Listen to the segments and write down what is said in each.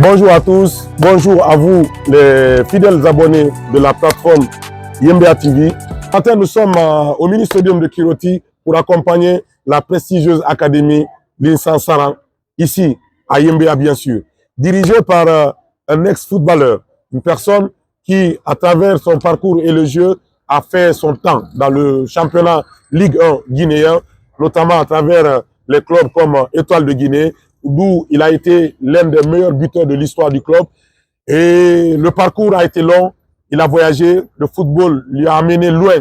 Bonjour à tous, bonjour à vous les fidèles abonnés de la plateforme Yembea TV. Ce matin, nous sommes au mini-stadium de Kiroti pour accompagner la prestigieuse académie Linsan Saran, ici à Yembea bien sûr, dirigée par un ex-footballeur, une personne qui, à travers son parcours et le jeu, a fait son temps dans le championnat Ligue 1 guinéen, notamment à travers les clubs comme Étoile de Guinée, d'où il a été l'un des meilleurs buteurs de l'histoire du club. Et le parcours a été long, il a voyagé, le football lui a amené loin,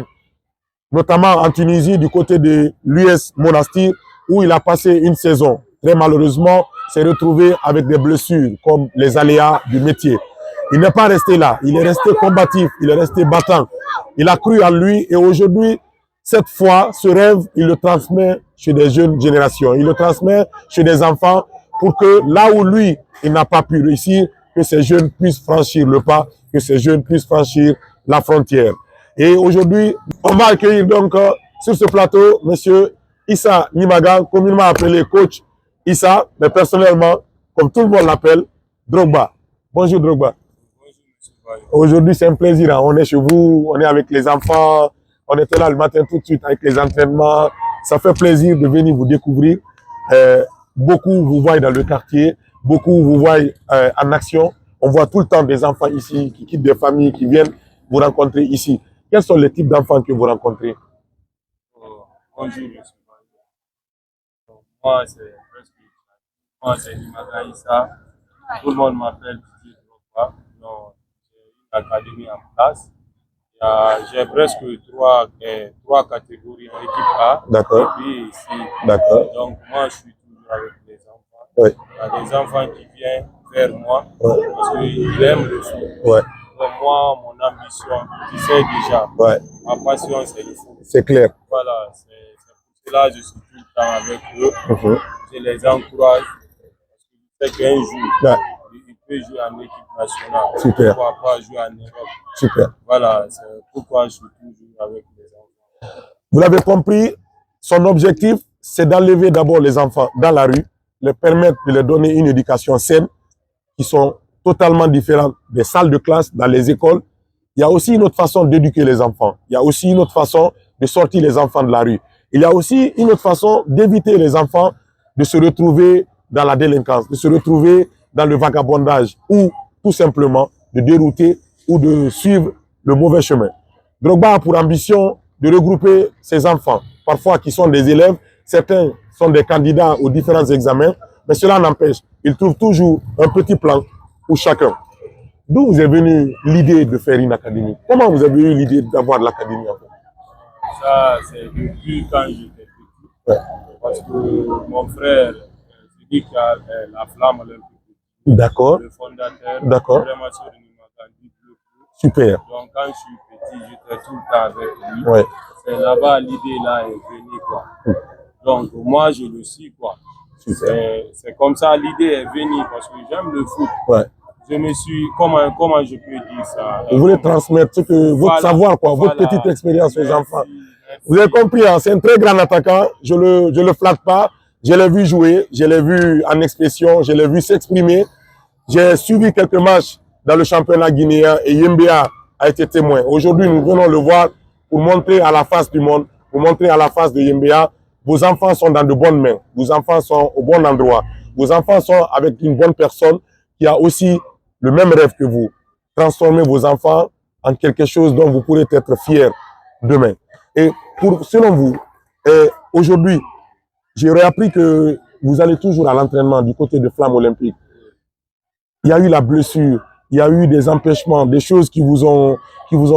notamment en Tunisie, du côté de l'US Monastir, où il a passé une saison. Très malheureusement, s'est retrouvé avec des blessures, comme les aléas du métier. Il n'est pas resté là, il est resté combatif, il est resté battant. Il a cru en lui et aujourd'hui, cette fois, ce rêve, il le transmet chez des jeunes générations. Il le transmet chez des enfants pour que là où lui, il n'a pas pu réussir, que ces jeunes puissent franchir le pas, que ces jeunes puissent franchir la frontière. Et aujourd'hui, on va accueillir donc sur ce plateau M. Issa Nimaga, communément appelé coach Issa, mais personnellement, comme tout le monde l'appelle, Drogba. Bonjour Drogba. Aujourd'hui, c'est un plaisir. Hein. On est chez vous, on est avec les enfants. On était là le matin tout de suite avec les entraînements. Ça fait plaisir de venir vous découvrir. Beaucoup vous voient dans le quartier, beaucoup vous voient en action. On voit tout le temps des enfants ici qui quittent des familles, qui viennent vous rencontrer ici. Quels sont les types d'enfants que vous rencontrez? Bonjour, monsieur. Moi, c'est Nimaga Issa. Tout le monde m'appelle Didier Drogba. J'ai une académie en place. J'ai presque trois catégories en équipe A. D'accord. Et puis ici. D'accord. Donc, moi, je suis toujours avec les enfants. Oui. Il y a des enfants qui viennent vers moi parce qu'ils aiment le foot. Ouais. Donc, moi, mon ambition, tu sais déjà, ma passion, c'est le foot. C'est clair. Voilà, c'est pour cela que je suis tout le temps avec eux. Je les encourage parce que je sais qu'un jour, il peut jouer en équipe nationale. Super. Pourquoi pas jouer en Europe. Super. Voilà, c'est pourquoi je suis toujours avec les enfants. Vous l'avez compris, son objectif, c'est d'enlever d'abord les enfants dans la rue, leur permettre de leur donner une éducation saine, qui sont totalement différentes des salles de classe dans les écoles. Il y a aussi une autre façon d'éduquer les enfants. Il y a aussi une autre façon de sortir les enfants de la rue. Il y a aussi une autre façon d'éviter les enfants de se retrouver dans la délinquance, de se retrouver dans le vagabondage ou tout simplement de dérouter ou de suivre le mauvais chemin. Drogba a pour ambition de regrouper ses enfants, parfois qui sont des élèves, certains sont des candidats aux différents examens, mais cela n'empêche, il trouve toujours un petit plan pour chacun. D'où vous est venue l'idée de faire une académie? Comment vous avez eu l'idée d'avoir l'académie en fait? Ça, c'est depuis quand j'étais petit. Parce que mon frère, c'est lui qui a la flamme olympique. D'accord. Le fondateur. D'accord. Vraiment sur le Nimaga. Super. Donc quand je suis petit, j'étais tout le temps avec lui. Ouais. C'est là-bas l'idée là est venue quoi. Donc moi je le suis quoi. C'est comme ça l'idée est venue parce que j'aime le foot. Ouais. Je me suis comment je peux dire ça. Vous voulez transmettre ce que votre savoir quoi, votre petite expérience aux enfants. Vous avez compris, hein, c'est un très grand attaquant. Je le flatte pas. Je l'ai vu jouer, je l'ai vu en expression, je l'ai vu s'exprimer. J'ai suivi quelques matchs dans le championnat guinéen et Yembea a été témoin. Aujourd'hui, nous venons le voir pour montrer à la face du monde, pour montrer à la face de Yembea, vos enfants sont dans de bonnes mains, vos enfants sont au bon endroit, vos enfants sont avec une bonne personne qui a aussi le même rêve que vous. Transformez vos enfants en quelque chose dont vous pourrez être fiers demain. Et selon vous, aujourd'hui, j'ai appris que vous allez toujours à l'entraînement du côté de Flamme Olympique. Il y a eu la blessure, il y a eu des empêchements, des choses qui vous ont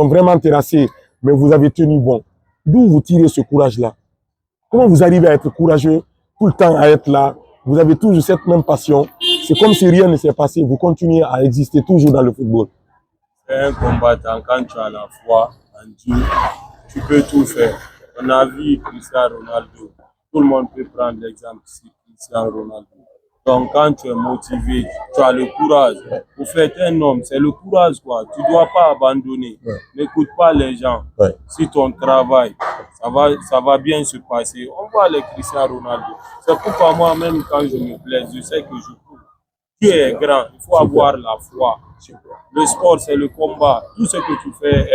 vraiment terrassé, mais vous avez tenu bon. D'où vous tirez ce courage-là? Comment vous arrivez à être courageux, tout le temps à être là? Vous avez toujours cette même passion. C'est comme si rien ne s'est passé. Vous continuez à exister toujours dans le football. C'est un combattant. Quand tu as la foi en Dieu, tu peux tout faire. On a vu Cristiano Ronaldo. Tout le monde peut prendre l'exemple de Cristiano Ronaldo. Donc quand tu es motivé, tu as le courage. Pour faire un homme, c'est le courage quoi. Tu ne dois pas abandonner. N'écoute pas les gens. Si ton travail, ça va bien se passer. On voit les Cristiano Ronaldo. C'est pourquoi moi-même quand je me plaise, je sais que je cours. Dieu est grand, il faut avoir la foi. Le sport, c'est le combat. Tout ce que tu fais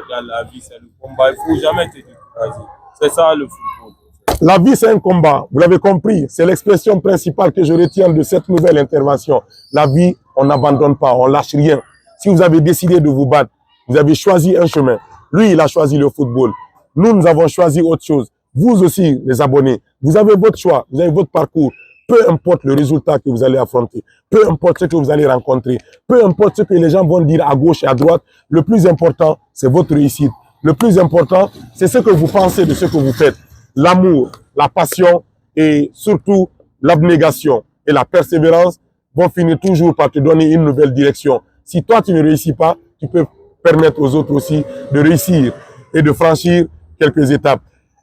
dans la vie, c'est le combat. Il ne faut jamais te décourager. C'est ça le football. La vie, c'est un combat. Vous l'avez compris. C'est l'expression principale que je retiens de cette nouvelle intervention. La vie, on n'abandonne pas, on lâche rien. Si vous avez décidé de vous battre, vous avez choisi un chemin. Lui, il a choisi le football. Nous avons choisi autre chose. Vous aussi, les abonnés, vous avez votre choix, vous avez votre parcours. Peu importe le résultat que vous allez affronter, peu importe ce que vous allez rencontrer, peu importe ce que les gens vont dire à gauche et à droite, le plus important, c'est votre réussite. Le plus important, c'est ce que vous pensez de ce que vous faites. L'amour, la passion et surtout l'abnégation et la persévérance vont finir toujours par te donner une nouvelle direction. Si toi, tu ne réussis pas, tu peux permettre aux autres aussi de réussir et de franchir quelques étapes.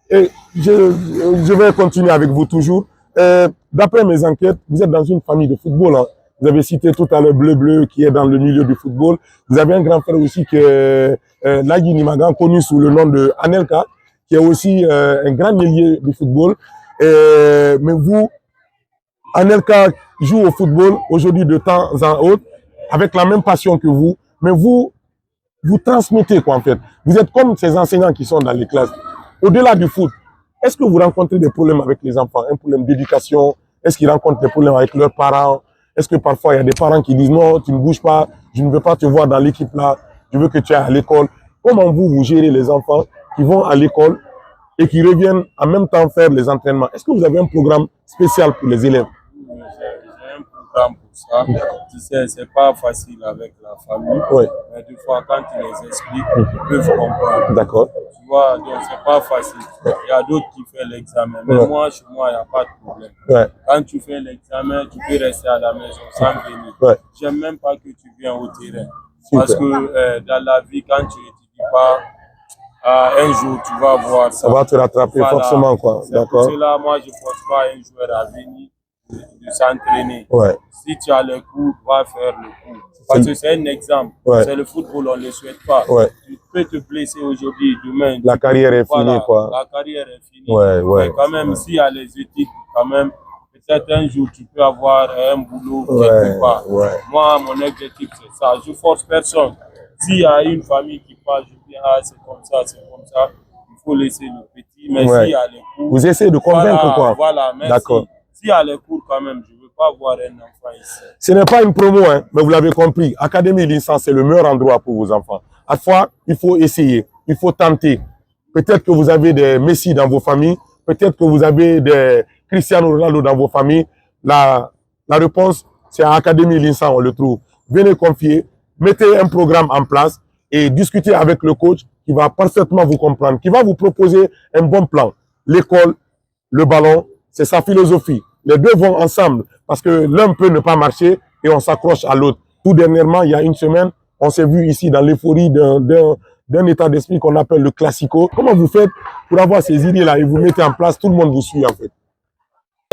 Et je vais continuer avec vous toujours. D'après mes enquêtes, vous êtes dans une famille de football. Hein. Vous avez cité tout à l'heure Bleu qui est dans le milieu du football. Vous avez un grand frère aussi qui est Lagui Nimagan, connu sous le nom de Anelka, qui est aussi un grand ailier du football. Mais vous, Anelka joue au football aujourd'hui de temps en autre, avec la même passion que vous, mais vous transmettez quoi en fait. Vous êtes comme ces enseignants qui sont dans les classes. Au-delà du foot, est-ce que vous rencontrez des problèmes avec les enfants, un problème d'éducation? Est-ce qu'ils rencontrent des problèmes avec leurs parents? Est-ce que parfois il y a des parents qui disent non, tu ne bouges pas, je ne veux pas te voir dans l'équipe là, je veux que tu ailles à l'école? Comment vous gérez les enfants qui vont à l'école et qui reviennent en même temps faire les entraînements? Est-ce que vous avez un programme spécial pour les élèves? J'ai un programme pour ça. Tu sais, c'est pas facile avec la famille. Ouais. Mais des fois, quand tu les expliques, ils peuvent comprendre. D'accord. Tu vois, donc c'est pas facile. Il y a d'autres qui font l'examen. Mais moi, chez moi, il n'y a pas de problème. Ouais. Quand tu fais l'examen, tu peux rester à la maison sans venir. Ouais. J'aime même pas que tu viennes au terrain. Super. Parce que dans la vie, quand tu n'étudies pas, un jour, tu vas voir ça. Ça va te rattraper forcément, quoi. D'accord. Pour cela, moi, je ne force pas un joueur à venir de s'entraîner. Ouais. Si tu as le cours, va faire le cours. Parce que c'est un exemple. Ouais. C'est le football, on ne le souhaite pas. Ouais. Tu peux te blesser aujourd'hui, demain. La carrière est finie, quoi. La carrière est finie. Ouais, ouais. Mais quand même, s'il y a les éthiques, quand même, peut-être un jour, tu peux avoir un boulot quelque part. Ouais. Moi, mon objectif, c'est ça. Je ne force personne. S'il y a une famille qui parle, je dis, ah, c'est comme ça, il faut laisser le petit. Mais s'il y a les cours. Vous essayez de convaincre, quoi. Voilà, merci. D'accord. S'il y a les cours, quand même, je ne veux pas voir un enfant ici. Ce n'est pas une promo, hein, mais vous l'avez compris. Académie Licence, c'est le meilleur endroit pour vos enfants. À la fois, il faut essayer, il faut tenter. Peut-être que vous avez des Messi dans vos familles, peut-être que vous avez des Cristiano Ronaldo dans vos familles. La réponse, c'est à Académie Licence, on le trouve. Venez confier, mettez un programme en place et discutez avec le coach qui va parfaitement vous comprendre, qui va vous proposer un bon plan. L'école, le ballon, c'est sa philosophie. Les deux vont ensemble parce que l'un peut ne pas marcher et on s'accroche à l'autre. Tout dernièrement, il y a une semaine, on s'est vu ici dans l'euphorie d'un état d'esprit qu'on appelle le classico. Comment vous faites pour avoir ces idées-là et vous mettez en place, tout le monde vous suit en fait?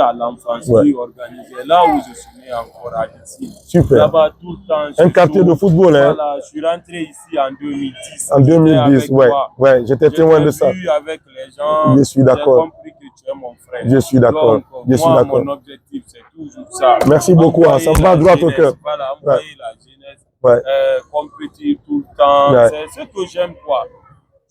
À l'enfancerie organisée, là où je suis né encore à ici. Super. Là-bas, tout le temps. Un quartier de football, hein? Voilà, je suis rentré ici en 2010. En 2010, ouais, j'étais témoin de ça. J'ai vu avec les gens. Je suis d'accord. J'ai compris que tu es mon frère. Je suis d'accord. Moi, mon objectif, c'est toujours ça. Merci beaucoup, hein. Ça me va droit au cœur. Voilà, envoyer la jeunesse, compétir tout le temps. C'est ce que j'aime, quoi.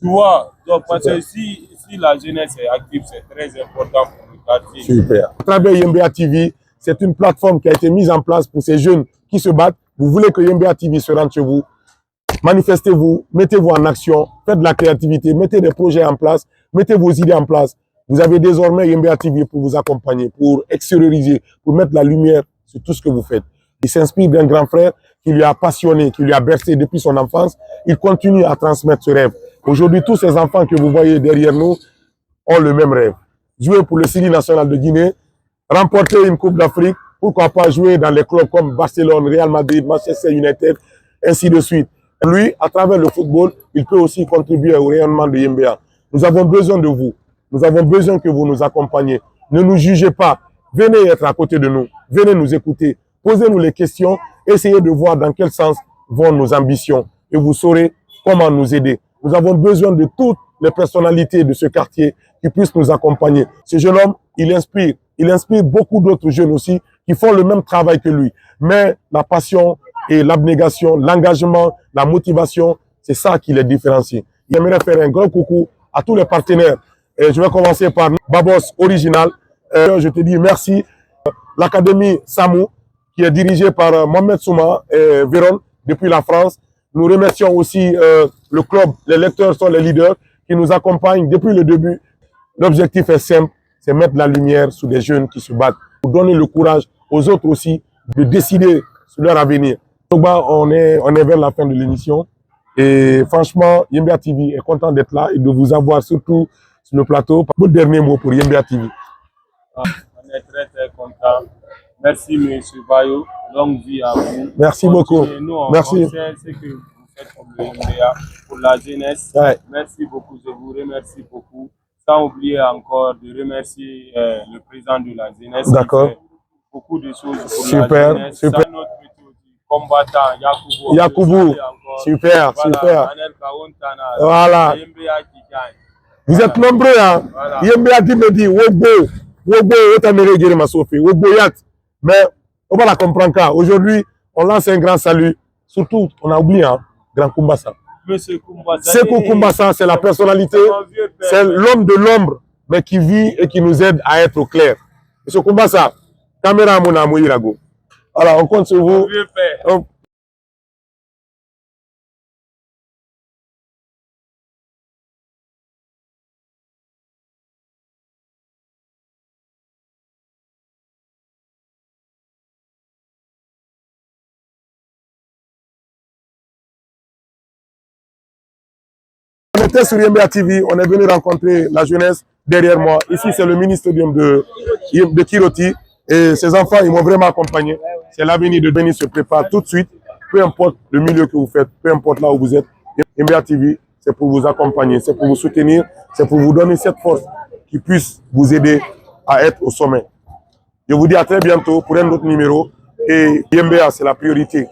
Tu vois, donc, parce que si la jeunesse est active, c'est très important pour le quartier. Super. À travers YMBA TV, c'est une plateforme qui a été mise en place pour ces jeunes qui se battent. Vous voulez que YMBA TV se rende chez vous, manifestez-vous, mettez-vous en action, faites de la créativité, mettez des projets en place, mettez vos idées en place. Vous avez désormais YMBA TV pour vous accompagner, pour extérioriser, pour mettre la lumière sur tout ce que vous faites. Il s'inspire d'un grand frère qui lui a passionné, qui lui a bercé depuis son enfance. Il continue à transmettre ce rêve. Aujourd'hui, tous ces enfants que vous voyez derrière nous ont le même rêve. Jouer pour le Syrie national de Guinée, remporter une Coupe d'Afrique, pourquoi pas jouer dans les clubs comme Barcelone, Real Madrid, Manchester United, ainsi de suite. Lui, à travers le football, il peut aussi contribuer au rayonnement de YMBA. Nous avons besoin de vous. Nous avons besoin que vous nous accompagniez. Ne nous jugez pas. Venez être à côté de nous. Venez nous écouter. Posez-nous les questions. Essayez de voir dans quel sens vont nos ambitions. Et vous saurez comment nous aider. Nous avons besoin de toutes les personnalités de ce quartier qui puissent nous accompagner. Ce jeune homme, il inspire beaucoup d'autres jeunes aussi qui font le même travail que lui. mais la passion et l'abnégation, l'engagement, la motivation, c'est ça qui les différencie. J'aimerais faire un grand coucou à tous les partenaires. Et je vais commencer par Babos Original. Je te dis merci. L'Académie Samou, qui est dirigée par Mohamed Souma et Véron depuis la France. Nous remercions aussi le club, les lecteurs sont les leaders qui nous accompagnent depuis le début. L'objectif est simple, c'est mettre la lumière sur des jeunes qui se battent, pour donner le courage aux autres aussi de décider sur leur avenir. Donc, on est vers la fin de l'émission et franchement, Yembia TV est content d'être là et de vous avoir surtout sur le plateau. Votre dernier mot pour Yembia TV. On est très très content. Merci M. Bayo, longue vie à vous. Merci beaucoup. Nous, Merci. On sait ce que vous faites pour le Yembia, pour la jeunesse. Ouais. Merci beaucoup, je vous remercie beaucoup. Sans oublier encore de remercier le président de la jeunesse. D'accord. Qui fait beaucoup de choses pour super, la jeunesse. super. Sans notre combattant, Yakoubou. Yakoubou. Super, voilà, super. Manel Kaontana, Voilà. Yembia qui gagne. Vous êtes nombreux, hein. Voilà. Yembia dit me dit, Wogbo, Otamere ma Sophie, Wogbo Yat. Mais on va la comprendre car aujourd'hui, on lance un grand salut. Surtout, on a oublié, hein, Grand Kumbasa. Monsieur Kumbasa. Sekou Kumbasa, c'est la personnalité, c'est l'homme de l'ombre, mais qui vit et qui nous aide à être au clair. Monsieur Kumbasa, caméra Mona Moïrago. Alors, on compte sur vous. On était sur Yembia TV, on est venu rencontrer la jeunesse derrière moi. Ici, c'est le mini-stadium de Kiroti. Et ces enfants, ils m'ont vraiment accompagné. C'est l'avenir de Béni se prépare tout de suite. Peu importe le milieu que vous faites, peu importe là où vous êtes. Yembia TV, c'est pour vous accompagner, c'est pour vous soutenir, c'est pour vous donner cette force qui puisse vous aider à être au sommet. Je vous dis à très bientôt pour un autre numéro. Et Yembia, c'est la priorité.